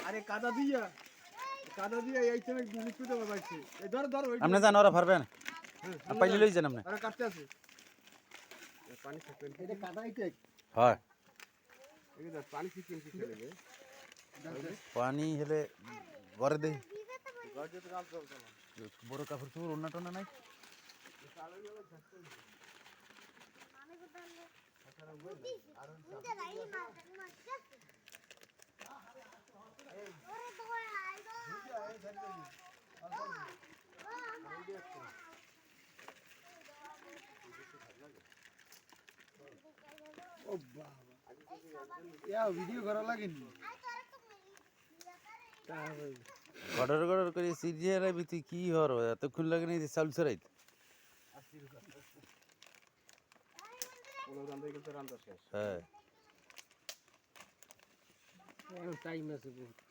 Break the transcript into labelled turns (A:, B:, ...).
A: আরে কাদা দিয়া এই সময় জিনিস পেতে পারছি। এই ধর
B: আপনি জান ওরা পারবেন পাইলে লই যান আপনি
A: আরে কাটতে আছে পানি থাকবে এটা কাদা আইতে
B: হয়
A: এই যে পানি সিস্টেম কি চলে গে
B: পানি হলে ঘরে দেই
A: ঘর যেতে কাল চল
B: বড় কাপড় চোপড় ওন্না টোনা নাই
A: ও বাবা ইয়া ভিডিও করা লাগেনি
B: গডর গডর করে সিরিয়াল বিতি কি হর এতক্ষণ লাগে নি চাল ছড়াইতে হ্যাঁ
A: টাইম আছে বহুত